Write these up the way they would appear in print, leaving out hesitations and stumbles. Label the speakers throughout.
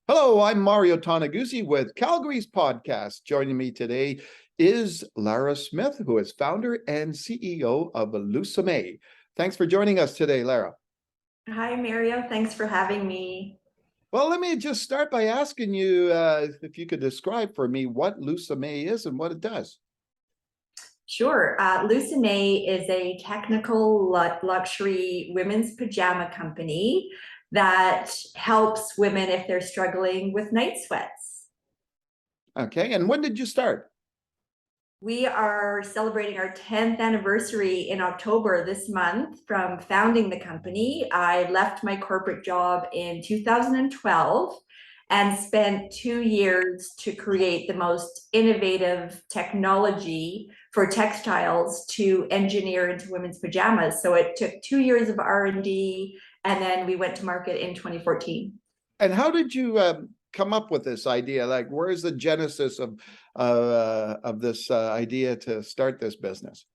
Speaker 1: Hello, I'm Mario Toneguzzi with Calgary's podcast. Joining me today is Lara Smith, who is founder and CEO of Lusomé. Thanks for joining us today, Lara.
Speaker 2: Hi, Mario. Thanks for having me.
Speaker 1: Well, let me just start by asking you if you could describe for me what Lusomé is and what it does.
Speaker 2: Sure. Lusomé is a technical luxury women's pajama company that helps women if they're struggling with night sweats.
Speaker 1: Okay, and when did you start?
Speaker 2: We are celebrating our 10th anniversary in October this month from founding the company. I left my corporate job in 2012 and spent 2 years to create the most innovative technology for textiles to engineer into women's pajamas. So it took 2 years of R&D, and then we went to market in 2014.
Speaker 1: And how did you come up with this idea? Like, where's the genesis of this idea to start this business?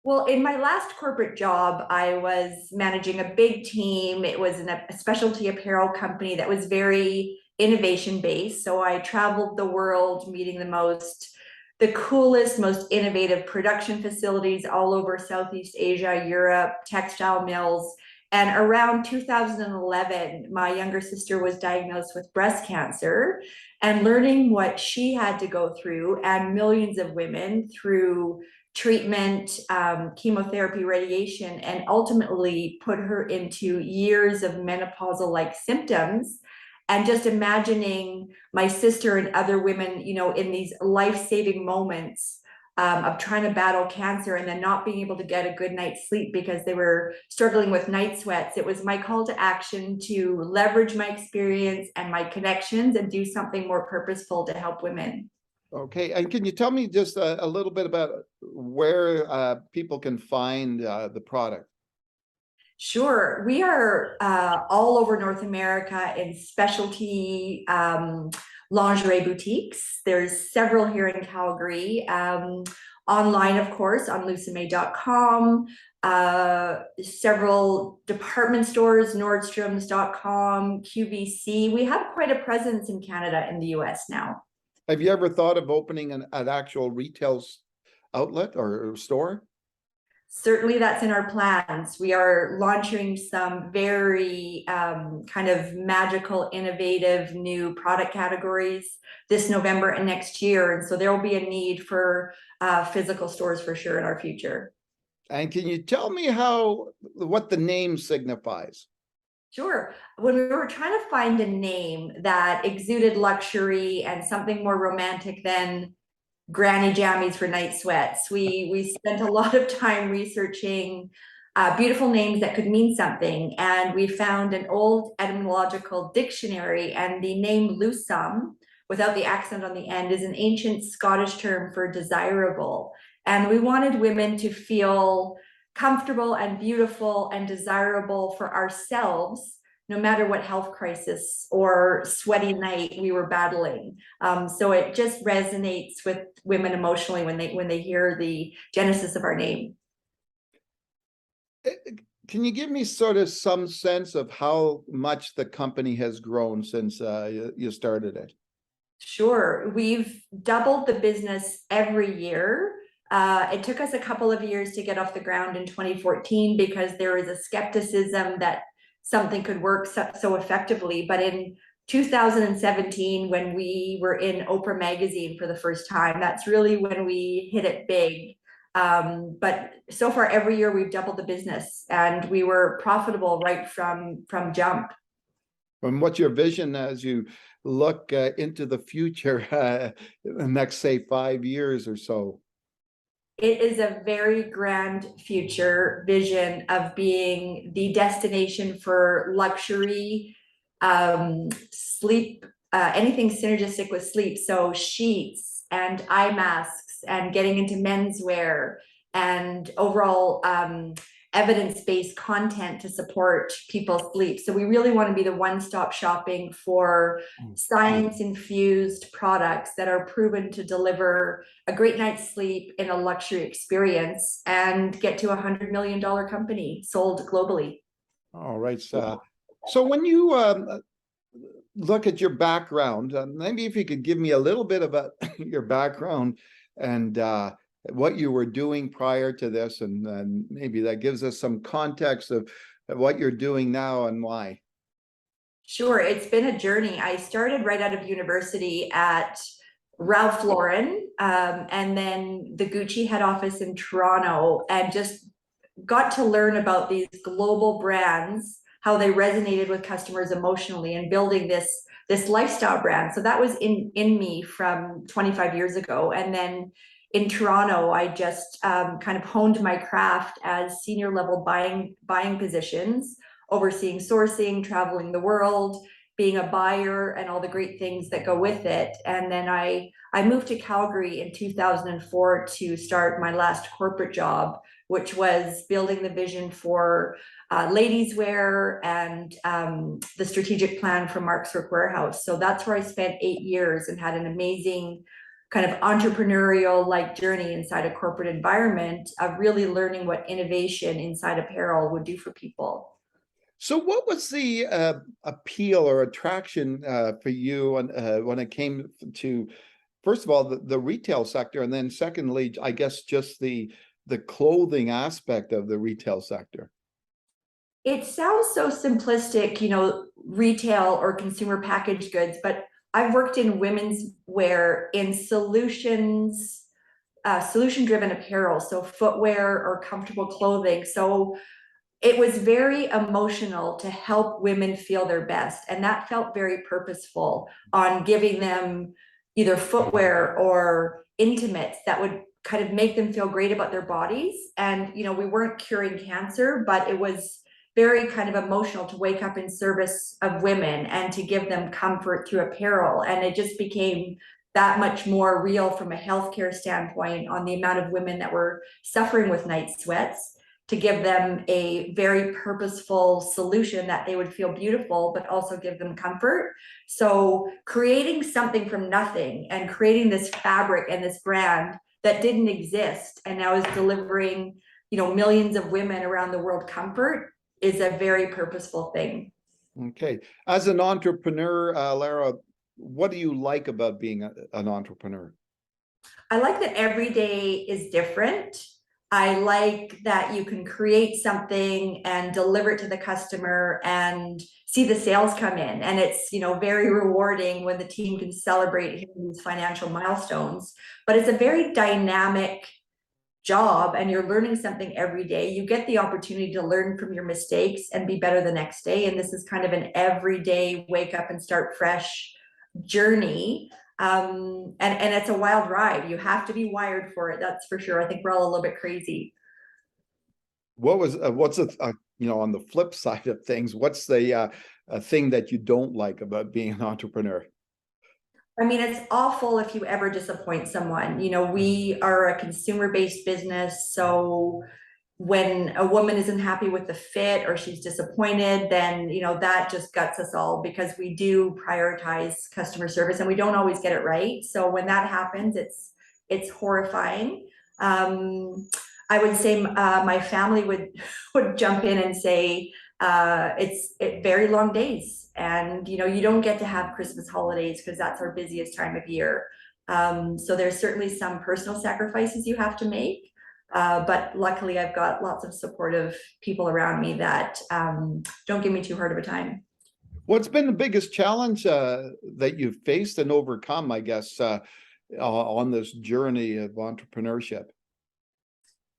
Speaker 2: Well, in my last corporate job, I was managing a big team. It was a specialty apparel company that was very innovation based. So I traveled the world meeting the coolest, most innovative production facilities all over Southeast Asia, Europe, textile mills. And around 2011, my younger sister was diagnosed with breast cancer, and learning what she had to go through and millions of women through treatment, chemotherapy, radiation, and ultimately put her into years of menopausal-like symptoms. And just imagining my sister and other women, in these life-saving moments of trying to battle cancer and then not being able to get a good night's sleep because they were struggling with night sweats. It was my call to action to leverage my experience and my connections and do something more purposeful to help women.
Speaker 1: Okay, and can you tell me just a little bit about where people can find the product?
Speaker 2: Sure. We are all over North America in specialty lingerie boutiques. There's several here in Calgary. Online, of course, on lusomé.com. Several department stores, Nordstrom's.com, QVC. We have quite a presence in Canada and the US now.
Speaker 1: Have you ever thought of opening an actual retail outlet or store?
Speaker 2: Certainly, that's in our plans. We are launching some very kind of magical, innovative new product categories this November and next year. And so there will be a need for physical stores for sure in our future.
Speaker 1: And can you tell me what the name signifies?
Speaker 2: Sure. When we were trying to find a name that exuded luxury and something more romantic than granny jammies for night sweats, we spent a lot of time researching beautiful names that could mean something, and we found an old etymological dictionary, and the name Lusum, without the accent on the end, is an ancient Scottish term for desirable, and we wanted women to feel comfortable and beautiful and desirable for ourselves, no matter what health crisis or sweaty night we were battling. So it just resonates with women emotionally when they hear the genesis of our name.
Speaker 1: Can you give me sort of some sense of how much the company has grown since you started it?
Speaker 2: Sure. We've doubled the business every year. It took us a couple of years to get off the ground in 2014 because there was a skepticism that something could work so effectively. But in 2017, when we were in Oprah magazine for the first time, that's really when we hit it big. But so far, every year we've doubled the business, and we were profitable right from jump.
Speaker 1: And what's your vision as you look into the future, the next, say, 5 years or so?
Speaker 2: It is a very grand future vision of being the destination for luxury sleep, anything synergistic with sleep. So sheets and eye masks and getting into menswear and overall evidence-based content to support people's sleep. So we really want to be the one-stop shopping for science-infused products that are proven to deliver a great night's sleep in a luxury experience and get to $100 million company sold globally.
Speaker 1: All right. So when you look at your background, maybe if you could give me a little bit about your background and what you were doing prior to this, and maybe that gives us some context of what you're doing now and why.
Speaker 2: Sure, it's been a journey. I started right out of university at Ralph Lauren, and then the Gucci head office in Toronto, and just got to learn about these global brands, how they resonated with customers emotionally, and building this lifestyle brand. So that was in me from 25 years ago. And then in Toronto, I just kind of honed my craft as senior level buying positions, overseeing sourcing, traveling the world, being a buyer, and all the great things that go with it. And then I moved to Calgary in 2004 to start my last corporate job, which was building the vision for ladies wear and the strategic plan for Mark's Work Warehouse. So that's where I spent 8 years and had an amazing kind of entrepreneurial like journey inside a corporate environment of really learning what innovation inside apparel would do for people.
Speaker 1: So what was the appeal or attraction for you when it came to, first of all, the retail sector, and then secondly, I guess just the clothing aspect of the retail sector?
Speaker 2: It sounds so simplistic, retail or consumer packaged goods, but I've worked in women's wear in solution-driven apparel, so footwear or comfortable clothing. So it was very emotional to help women feel their best. And that felt very purposeful on giving them either footwear or intimates that would kind of make them feel great about their bodies. And, we weren't curing cancer, but it was very kind of emotional to wake up in service of women and to give them comfort through apparel. And it just became that much more real from a healthcare standpoint on the amount of women that were suffering with night sweats, to give them a very purposeful solution that they would feel beautiful, but also give them comfort. So creating something from nothing and creating this fabric and this brand that didn't exist and now is delivering, millions of women around the world comfort is a very purposeful thing.
Speaker 1: Okay. As an entrepreneur, Lara, what do you like about being an entrepreneur?
Speaker 2: I like that every day is different. I like that you can create something and deliver it to the customer and see the sales come in. And it's, very rewarding when the team can celebrate hitting these financial milestones. But it's a very dynamic job and you're learning something every day. You get the opportunity to learn from your mistakes and be better the next day. And this is kind of an everyday wake up and start fresh journey. And it's a wild ride. You have to be wired for it, that's for sure. I think we're all a little bit crazy.
Speaker 1: What's on the flip side of things, what's the thing that you don't like about being an entrepreneur?
Speaker 2: I mean, it's awful if you ever disappoint someone. We are a consumer-based business, so when a woman isn't happy with the fit or she's disappointed, then that just guts us all, because we do prioritize customer service and we don't always get it right. So when that happens, it's horrifying. I would say my family would jump in and say it's very long days, and you don't get to have Christmas holidays because that's our busiest time of year. So there's certainly some personal sacrifices you have to make. But luckily I've got lots of supportive people around me that don't give me too hard of a time.
Speaker 1: What's been the biggest challenge that you've faced and overcome, I guess, on this journey of entrepreneurship?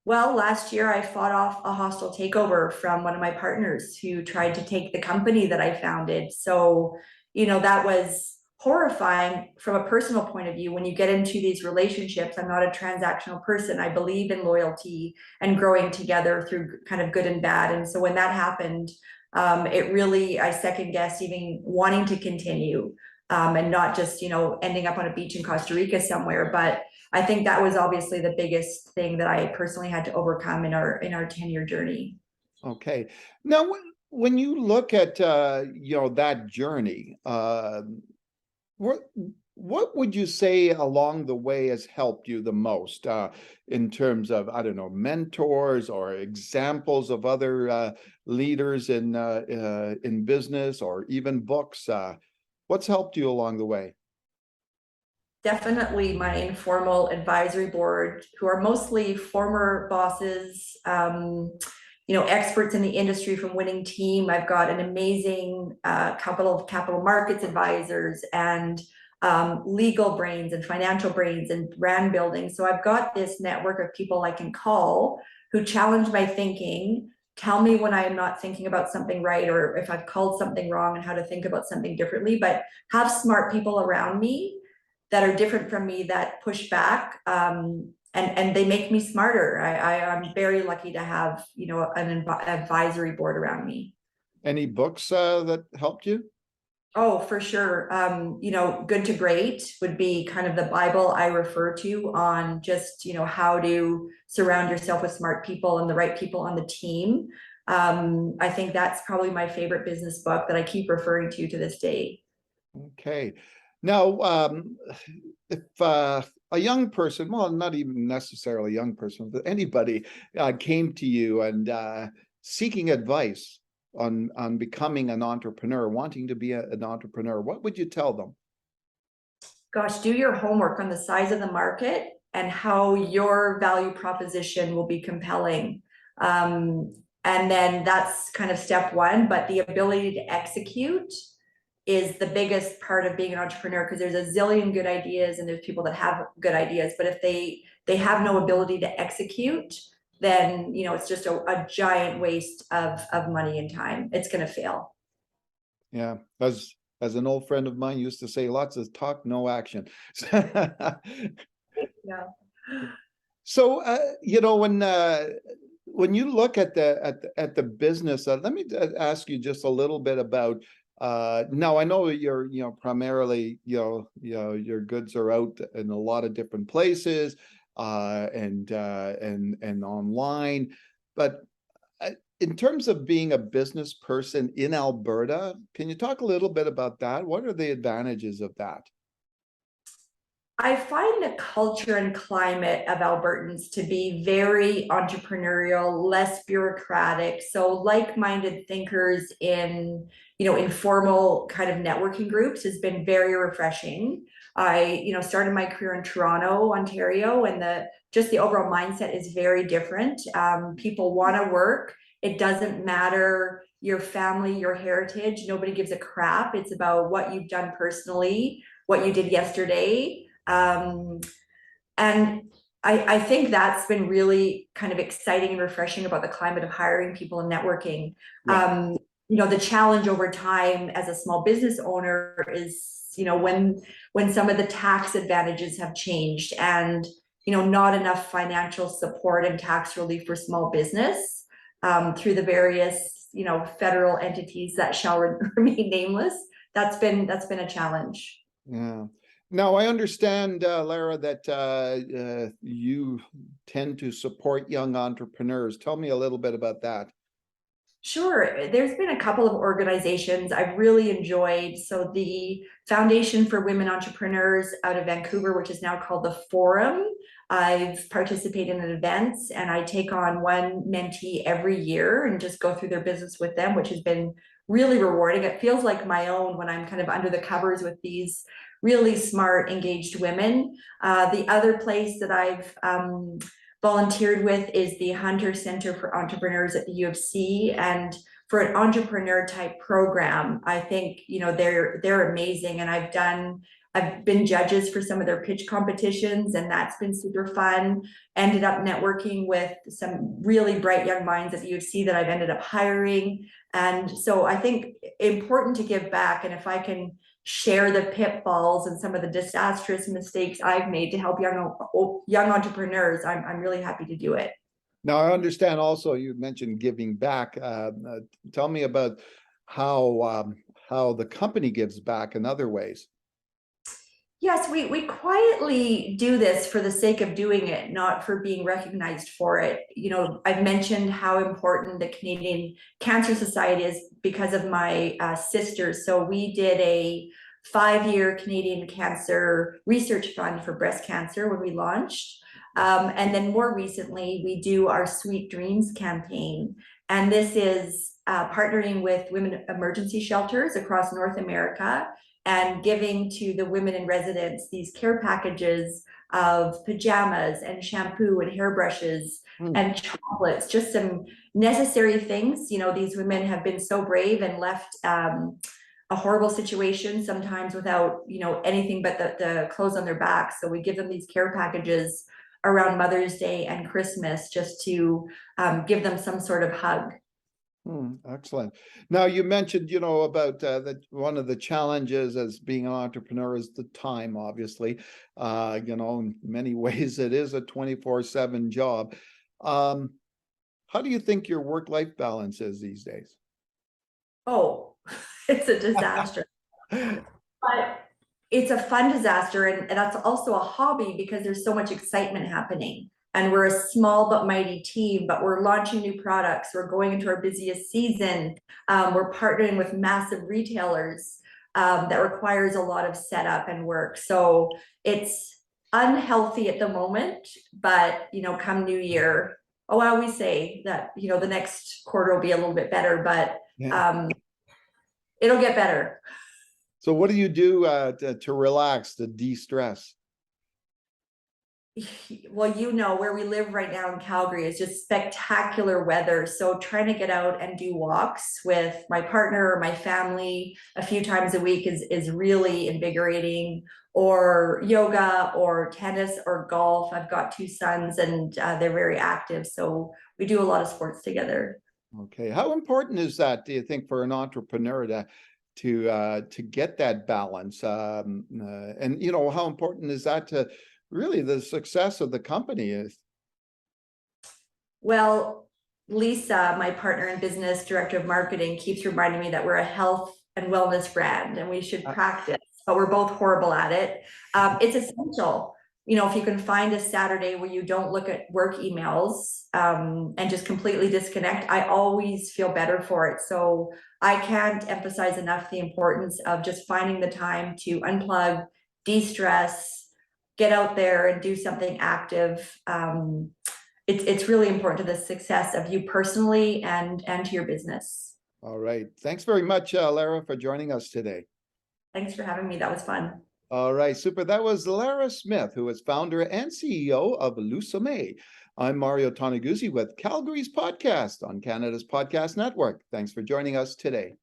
Speaker 2: Well, last year I fought off a hostile takeover from one of my partners who tried to take the company that I founded. So, that was horrifying from a personal point of view. When you get into these relationships, I'm not a transactional person. I believe in loyalty and growing together through kind of good and bad. And so when that happened, I second guessed even wanting to continue, and not just, ending up on a beach in Costa Rica somewhere. But I think that was obviously the biggest thing that I personally had to overcome in our 10-year journey.
Speaker 1: Okay. Now, when you look at that journey, What would you say along the way has helped you the most in terms of, I don't know, mentors or examples of other leaders in business or even books? What's helped you along the way?
Speaker 2: Definitely my informal advisory board, who are mostly former bosses, experts in the industry from winning team. I've got an amazing couple of capital markets advisors and legal brains and financial brains and brand building. So I've got this network of people I can call who challenge my thinking, tell me when I'm not thinking about something right, or if I've called something wrong and how to think about something differently, but have smart people around me that are different from me that push back, and they make me smarter. I'm very lucky to have an advisory board around me.
Speaker 1: Any books that helped you?
Speaker 2: Oh, for sure. Good to Great would be kind of the Bible I refer to on just, how to surround yourself with smart people and the right people on the team. I think that's probably my favorite business book that I keep referring to this day.
Speaker 1: Okay. Now, if a young person, well, not even necessarily a young person, but anybody came to you and seeking advice on becoming an entrepreneur, wanting to be an entrepreneur, what would you tell them?
Speaker 2: Gosh, do your homework on the size of the market and how your value proposition will be compelling. And then that's kind of step one, but the ability to execute is the biggest part of being an entrepreneur, because there's a zillion good ideas and there's people that have good ideas, but if they have no ability to execute, then it's just a giant waste of money and time. It's going to fail.
Speaker 1: Yeah, as an old friend of mine used to say, lots of talk, no action.
Speaker 2: Yeah.
Speaker 1: So, when you look at the business, let me ask you just a little bit about. Now I know that you're, primarily, your goods are out in a lot of different places, and online, but in terms of being a business person in Alberta, can you talk a little bit about that? What are the advantages of that?
Speaker 2: I find the culture and climate of Albertans to be very entrepreneurial, less bureaucratic. So like-minded thinkers in, informal kind of networking groups has been very refreshing. I, started my career in Toronto, Ontario, and the overall mindset is very different. People want to work. It doesn't matter your family, your heritage. Nobody gives a crap. It's about what you've done personally, what you did yesterday, and I think that's been really kind of exciting and refreshing about the climate of hiring people and networking.
Speaker 1: Yeah.
Speaker 2: The challenge over time as a small business owner is, when some of the tax advantages have changed and, not enough financial support and tax relief for small business, through the various, federal entities that shall remain nameless. That's been a challenge.
Speaker 1: Yeah. Now, I understand, Lara, that you tend to support young entrepreneurs. Tell me a little bit about that.
Speaker 2: Sure. There's been a couple of organizations I've really enjoyed. So the Foundation for Women Entrepreneurs out of Vancouver, which is now called the Forum. I've participated in events and I take on one mentee every year and just go through their business with them, which has been really rewarding. It feels like my own when I'm kind of under the covers with these really smart, engaged women. The other place that I've volunteered with is the Hunter Center for Entrepreneurs at the U of C, and for an entrepreneur type program, I think they're amazing, and I've been judges for some of their pitch competitions, and that's been super fun. Ended up networking with some really bright young minds at the U of C that I've ended up hiring, and so I think important to give back, and if I can share the pitfalls and some of the disastrous mistakes I've made to help young entrepreneurs, I'm really happy to do it.
Speaker 1: Now, I understand also you mentioned giving back. Tell me about how the company gives back in other ways.
Speaker 2: Yes, we quietly do this for the sake of doing it, not for being recognized for it. I've mentioned how important the Canadian Cancer Society is because of my sisters. So we did a 5-year Canadian Cancer Research Fund for breast cancer when we launched. And then more recently, we do our Sweet Dreams campaign. And this is partnering with women emergency shelters across North America and giving to the women in residence these care packages of pajamas and shampoo and hairbrushes and chocolates, just some necessary things. You know, these women have been so brave and left a horrible situation, sometimes without, you know, anything but the clothes on their backs. So we give them these care packages around Mother's Day and Christmas just to give them some sort of hug.
Speaker 1: Excellent. Now you mentioned, you know, about that one of the challenges as being an entrepreneur is the time, obviously. You know, in many ways it is a 24/7 job. How do you think your work-life balance is these days?
Speaker 2: Oh, it's a disaster. But it's a fun disaster, and that's also a hobby because there's so much excitement happening. And we're a small but mighty team, but we're launching new products. We're going into our busiest season. We're partnering with massive retailers that requires a lot of setup and work. So it's unhealthy at the moment, but you know, come New Year, oh, I always say that, you know, the next quarter will be a little bit better, but it'll get better.
Speaker 1: So what do you do to relax, to de-stress?
Speaker 2: Well, you know, where we live right now in Calgary is just spectacular weather. So trying to get out and do walks with my partner or my family a few times a week is really invigorating, or yoga or tennis or golf. I've got 2 sons and they're very active. So we do a lot of sports together.
Speaker 1: Okay. How important is that, do you think, for an entrepreneur to get that balance? And you know, how important is that to really the success of the company is?
Speaker 2: Well, Lisa, my partner in business, director of marketing, keeps reminding me that we're a health and wellness brand and we should practice, but we're both horrible at it. It's essential. You know, if you can find a Saturday where you don't look at work emails and just completely disconnect, I always feel better for it. So I can't emphasize enough the importance of just finding the time to unplug, de-stress, get out there and do something active. It's really important to the success of you personally and to your business.
Speaker 1: All right. Thanks very much, Lara, for joining us today.
Speaker 2: Thanks for having me. That was fun.
Speaker 1: All right, super. That was Lara Smith, who is founder and CEO of Lusomé. I'm Mario Toneguzzi with Calgary's podcast on Canada's Podcast Network. Thanks for joining us today.